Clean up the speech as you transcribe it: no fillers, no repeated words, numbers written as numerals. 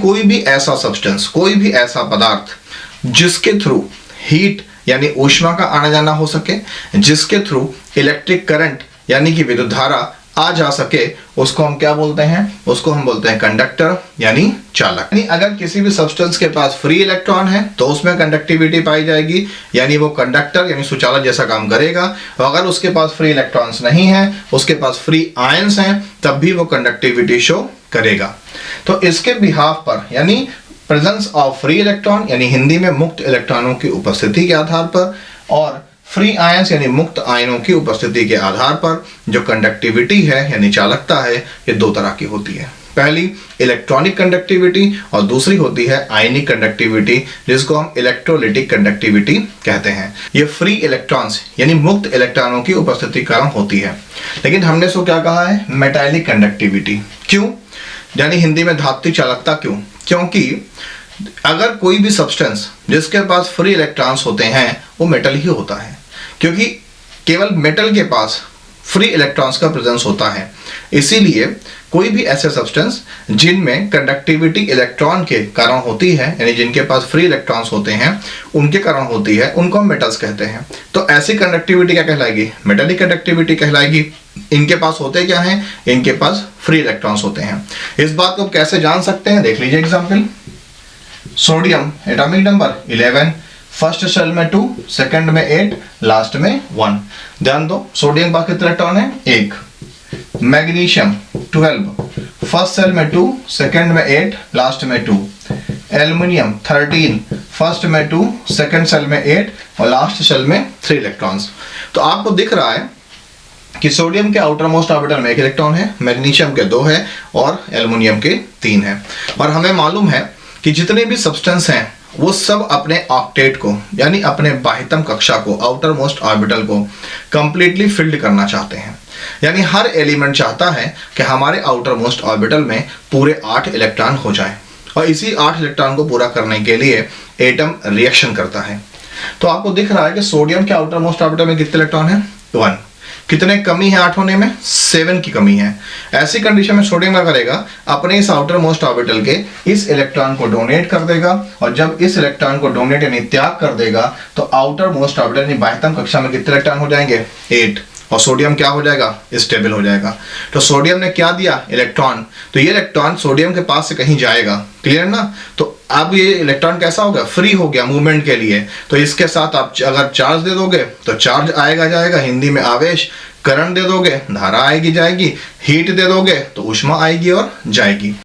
कोई भी ऐसा सब्सटेंस, कोई भी ऐसा पदार्थ जिसके थ्रू हीट यानी ऊष्मा का आना जाना हो सके, जिसके थ्रू इलेक्ट्रिक करंट यानी कि विद्युत धारा आ जा सके, उसको हम क्या बोलते हैं? उसको हम बोलते हैं कंडक्टर यानी चालक। यानी अगर किसी भी सब्सटेंस के पास फ्री इलेक्ट्रॉन है तो उसमें कंडक्टिविटी पाई जाएगी, यानी वो कंडक्टर यानी सुचालक जैसा काम करेगा। और अगर उसके पास फ्री इलेक्ट्रॉन्स नहीं है, उसके पास फ्री आयंस हैं, तब भी वो कंडक्टिविटी शो करेगा। तो इसके बिहाफ पर यानी प्रेजेंस ऑफ फ्री इलेक्ट्रॉन यानी हिंदी में मुक्त इलेक्ट्रॉनों की उपस्थिति के आधार पर, और फ्री आयंस यानी मुक्त आयनों की उपस्थिति के आधार पर जो कंडक्टिविटी है यानी चालकता है, ये दो तरह की होती है। पहली इलेक्ट्रॉनिक कंडक्टिविटी और दूसरी होती है आयनिक कंडक्टिविटी, जिसको हम इलेक्ट्रोलिटिक कंडक्टिविटी कहते हैं। ये फ्री इलेक्ट्रॉन्स यानी मुक्त इलेक्ट्रॉनों की उपस्थिति के कारण होती है। लेकिन हमने इसको क्या कहा है? Metallic conductivity. क्यों? यानी हिंदी में धात्विक चालकता। क्यों? क्योंकि अगर कोई भी सब्सटेंस जिसके पास फ्री इलेक्ट्रॉन्स होते हैं वो मेटल ही होता है, क्योंकि केवल मेटल के पास फ्री इलेक्ट्रॉन्स का प्रेजेंस होता है। इसीलिए कोई भी ऐसे सब्सटेंस जिनमें कंडक्टिविटी इलेक्ट्रॉन के कारण होती है, यानी जिनके पास फ्री इलेक्ट्रॉन्स होते हैं उनके कारण होती है, उनको हम मेटल्स कहते हैं। तो ऐसी कंडक्टिविटी क्या कहलाएगी? मेटालिक कंडक्टिविटी कहलाएगी। इनके पास होते क्या हैं? इनके पास फ्री इलेक्ट्रॉन्स होते हैं। इस बात को कैसे जान सकते हैं? देख लीजिए example. Sodium atomic number 11, first cell में 2, सेकंड में 8, लास्ट में 1। ध्यान दो, सोडियम के पास कितने इलेक्ट्रॉन है? 1। मैग्नीशियम 12, फर्स्ट सेल में 2, सेकंड में 8, लास्ट में 2। एल्युमिनियम 13, फर्स्ट में 2, सेकंड सेल में 8 और लास्ट सेल में 3 इलेक्ट्रॉन्स। तो आपको दिख रहा है कि सोडियम के आउटर मोस्ट ऑर्बिटल में 1 इलेक्ट्रॉन है, मैग्नीशियम के 2 है और एल्युमिनियम के 3 है। और हमें मालूम है कि जितने भी सब्सटेंस हैं वो सब अपने ऑक्टेट को यानी अपने बाह्यतम कक्षा को, आउटर मोस्ट ऑर्बिटल को कंप्लीटली फिल्ड करना चाहते हैं। यानी हर एलिमेंट चाहता है कि हमारे आउटर मोस्ट ऑर्बिटल में पूरे 8 इलेक्ट्रॉन हो जाए, और इसी 8 इलेक्ट्रॉन को पूरा करने के लिए एटम रिएक्शन करता है। तो आपको दिख रहा है कि सोडियम के आउटर मोस्ट ऑर्बिटल में कितने इलेक्ट्रॉन है? 1। कितने कमी है 8 होने में? 7 की कमी है। ऐसी कंडीशन में सोडियम क्या करेगा? अपने इस आउटर मोस्ट ऑर्बिटल के इस इलेक्ट्रॉन को डोनेट कर देगा, और जब इस इलेक्ट्रॉन को डोनेट यानी त्याग कर देगा तो आउटर मोस्ट ऑर्बिटल यानी बाह्यतम कक्षा में कितने इलेक्ट्रॉन हो जाएंगे? 8। और सोडियम क्या हो जाएगा? स्टेबल हो जाएगा। तो सोडियम ने क्या दिया? इलेक्ट्रॉन। तो ये इलेक्ट्रॉन सोडियम के पास से कहीं जाएगा, क्लियर ना? तो अब ये इलेक्ट्रॉन कैसा हो गया? फ्री हो गया मूवमेंट के लिए। तो इसके साथ आप अगर चार्ज दे दोगे तो चार्ज आएगा जाएगा, हिंदी में आवेश। करंट दे दोगे, धारा आएगी जाएगी। हीट दे दोगे तो ऊष्मा आएगी और जाएगी।